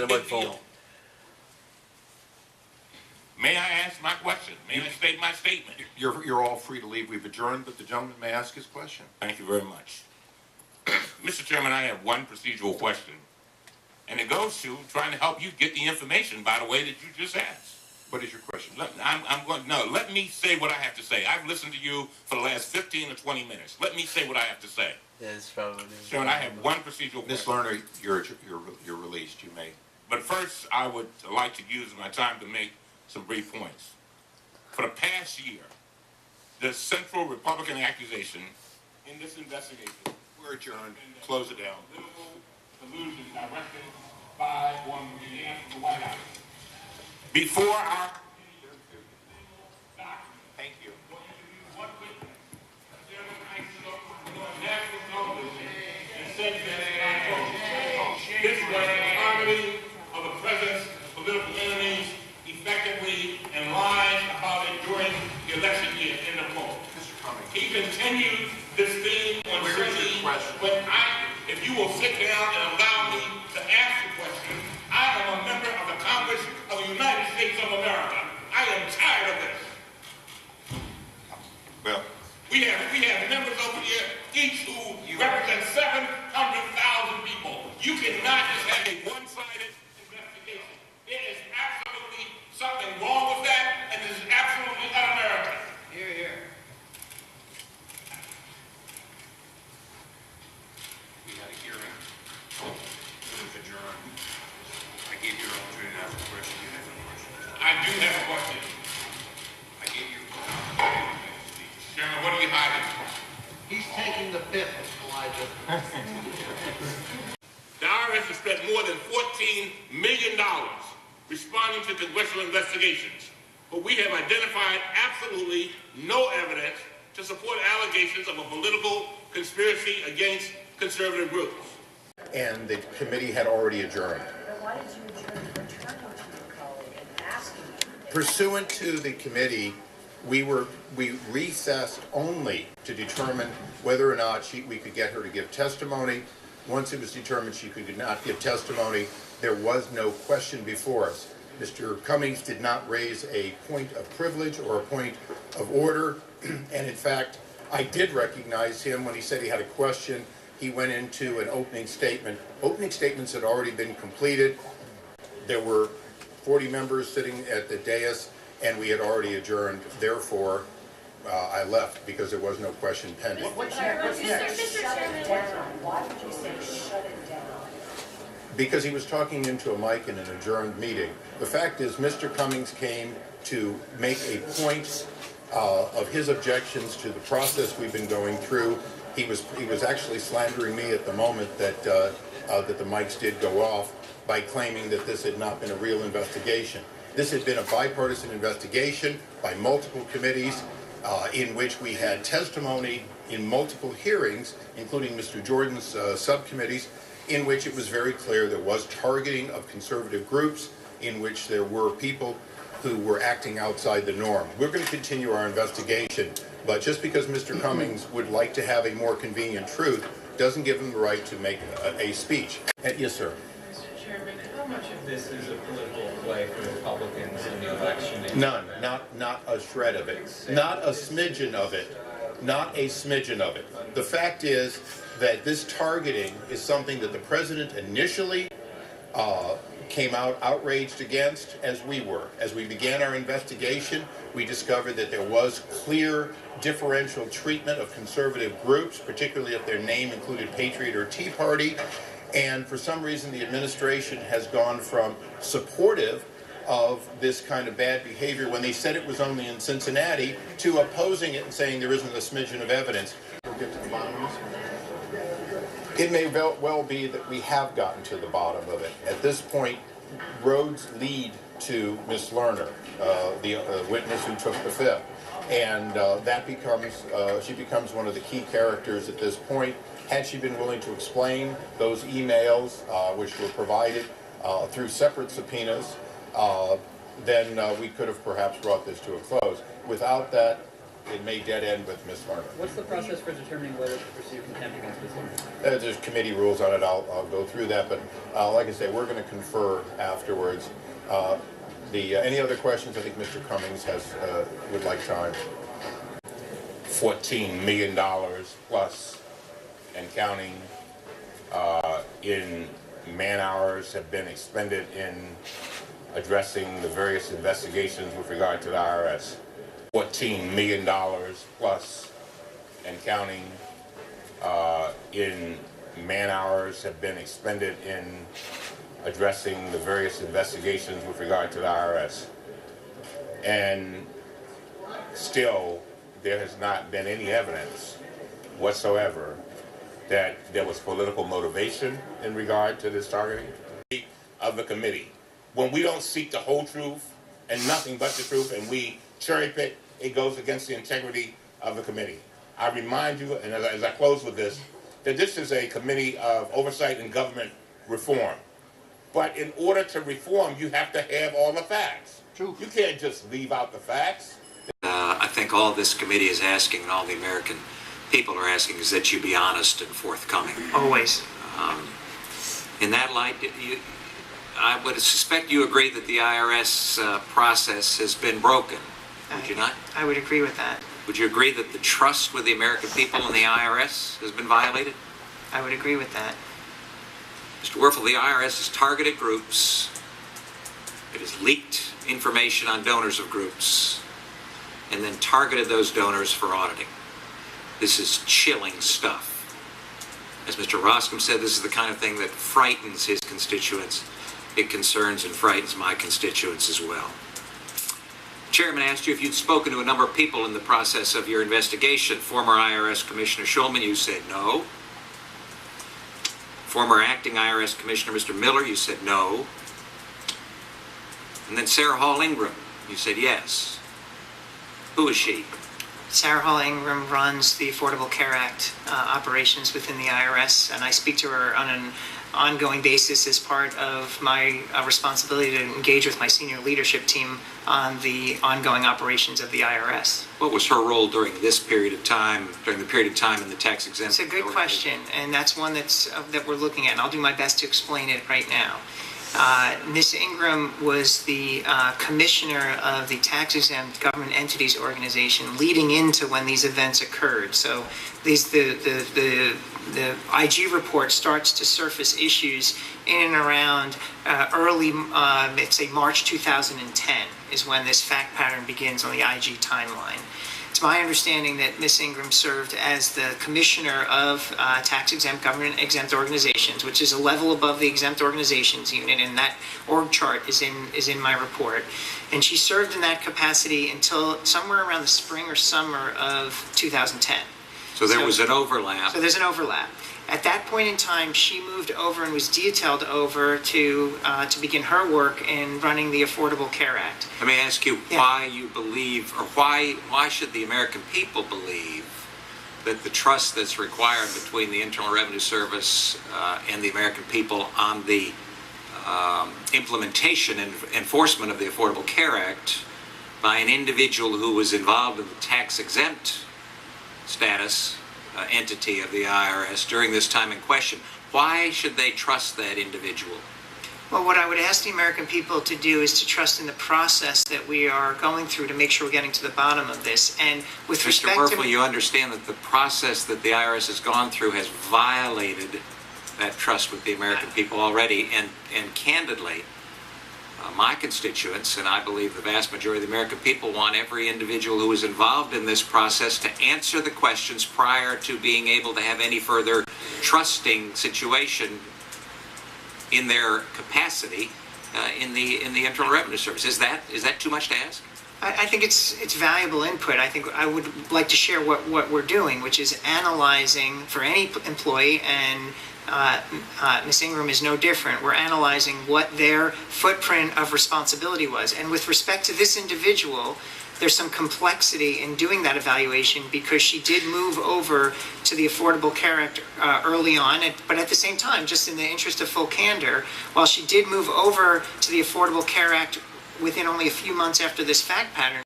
a big deal? May I ask my question? May I state my statement? You're all free to leave. We've adjourned, but the gentleman may ask his question. Thank you very much. Mr. Chairman, I have one procedural question, and it goes to trying to help you get the information by the way that you just asked. What is your question? Let me say what I have to say. I've listened to you for the last 15 or 20 minutes. Let me say what I have to say. Yes, probably. Chairman, I have one procedural question. Ms. Lerner, you're released. You may. But first, I would like to use my time to make some brief points. For the past year, the central Republican accusation in this investigation, We're adjourned. Close it down. political collusion directed by one behalf of the White House. Before our Thank you. This was harmony of the president's political enemies effectively and lied about it during the election year, end of quote. He continued this theme on Sunday, but if you will sit down and allow me to ask the question, I am a member of the Congress of the United States of America. I am tired of this. Well, We have members over here, each who represent 700,000 people. You cannot just have a one-sided investigation. There is absolutely something wrong with that, and this is absolutely un-American. Here, here. we had a hearing. It was adjourned. I gave you an opportunity to ask a question. You have no question. I do have a question. I gave you. Chairman, what are you hiding? He's taking the fifth, Elijah. The IRS has spent more than $14 million responding to congressional investigations, but we have identified absolutely no evidence to support allegations of a political conspiracy against conservative groups. And the committee had already adjourned. But why did you adjourn returning to your colleague and asking him? Pursuant to the committee, we recessed only to determine whether or not we could get her to give testimony. Once it was determined she could not give testimony, there was no question before us. Mr. Cummings did not raise a point of privilege or a point of order, and in fact, I did recognize him when he said he had a question. He went into an opening statement. Opening statements had already been completed. There were 40 members sitting at the dais, and we had already adjourned. Therefore, I left because there was no question pending. What's next? Shut it down. Why would you say shut it down? Because he was talking into a mic in an adjourned meeting. The fact is, Mr. Cummings came to make a point of his objections to the process we've been going through. He was actually slandering me at the moment that the mics did go off by claiming that this had not been a real investigation. This had been a bipartisan investigation by multiple committees in which we had testimony in multiple hearings, including Mr. Jordan's subcommittees, in which it was very clear there was targeting of conservative groups, in which there were people who were acting outside the norm. We're going to continue our investigation, but just because Mr. Cummings would like to have a more convenient truth doesn't give him the right to make a speech. Yes, sir. Mr. Chairman, how much of this is a political play for the Republicans in the election? None, not a shred of it, not a smidgen of it, not a smidgen of it. The fact is that this targeting is something that the president initially came out outraged against, as we were. As we began our investigation, we discovered that there was clear differential treatment of conservative groups, particularly if their name included Patriot or Tea Party. And for some reason, the administration has gone from supportive of this kind of bad behavior when they said it was only in Cincinnati to opposing it and saying there isn't a smidgen of evidence. We'll get to the bottom of this. It may well be that we have gotten to the bottom of it. At this point, roads lead to Ms. Lerner, the witness who took the fifth. And she becomes one of the key characters at this point. Had she been willing to explain those emails, which were provided through separate subpoenas, then we could have perhaps brought this to a close. Without that, it may dead end with Ms. Varner. What's the process for determining whether to pursue contempt against Ms. Ingram? There's committee rules on it. I'll go through that, but like I say, we're going to confer afterwards. Any other questions? I think Mr. Cummings would like time. $14 million plus and counting in man-hours have been expended in addressing the various investigations with regard to the IRS. $14 million plus and counting in man-hours have been expended in addressing the various investigations with regard to the IRS. And still, there has not been any evidence whatsoever that there was political motivation in regard to this targeting of the committee. When we don't seek the whole truth and nothing but the truth and we cherry pick, it goes against the integrity of the committee. I remind you, and as I close with this, that this is a committee of oversight and government reform. But in order to reform, you have to have all the facts. You can't just leave out the facts. I think all this committee is asking, and all the American people are asking, is that you be honest and forthcoming. Always. In that light, I would suspect you agree that the IRS process has been broken, would you not? I would agree with that. Would you agree that the trust with the American people in the IRS has been violated? I would agree with that. Mr. Werfel, the IRS has targeted groups. It has leaked information on donors of groups and then targeted those donors for auditing. This is chilling stuff. As Mr. Roscom said, this is the kind of thing that frightens his constituents. It concerns and frightens my constituents as well. The chairman asked you if you'd spoken to a number of people in the process of your investigation. Former IRS Commissioner Schulman, you said no. Former acting IRS Commissioner Mr. Miller, you said no. And then Sarah Hall Ingram, you said yes. Who is she? Sarah Hall Ingram runs the Affordable Care Act operations within the IRS, and I speak to her on an ongoing basis as part of my responsibility to engage with my senior leadership team on the ongoing operations of the IRS. What was her role during this period of time, during the period of time in the tax exempt? It's a good question, and that's one that we're looking at, and I'll do my best to explain it right now. Ms. Ingram was the commissioner of the tax-exempt government entities organization leading into when these events occurred. So the IG report starts to surface issues in and around early, let's say March 2010 is when this fact pattern begins on the IG timeline. It's my understanding that Ms. Ingram served as the commissioner of tax-exempt government-exempt organizations, which is a level above the exempt organizations unit, and that org chart is in my report. And she served in that capacity until somewhere around the spring or summer of 2010. So there was an overlap. So there's an overlap. At that point in time, she moved over and was detailed over to begin her work in running the Affordable Care Act. Let me ask you why you believe, or why should the American people believe that the trust that's required between the Internal Revenue Service and the American people on the implementation and enforcement of the Affordable Care Act by an individual who was involved in the tax-exempt status entity of the IRS during this time in question, why should they trust that individual? Well, what I would ask the American people to do is to trust in the process that we are going through to make sure we're getting to the bottom of this. And with respect to... Mr. Werfel, you understand that the process that the IRS has gone through has violated that trust with the American people already, and candidly, my constituents, and I believe the vast majority of the American people, want every individual who is involved in this process to answer the questions prior to being able to have any further trusting situation in their capacity in the Internal Revenue Service. Is that too much to ask? I think it's valuable input. I think I would like to share what we're doing, which is analyzing for any employee, and Ms. Ingram is no different. We're analyzing what their footprint of responsibility was. And with respect to this individual, there's some complexity in doing that evaluation because she did move over to the Affordable Care Act early on, but at the same time, just in the interest of full candor, while she did move over to the Affordable Care Act within only a few months after this fact pattern,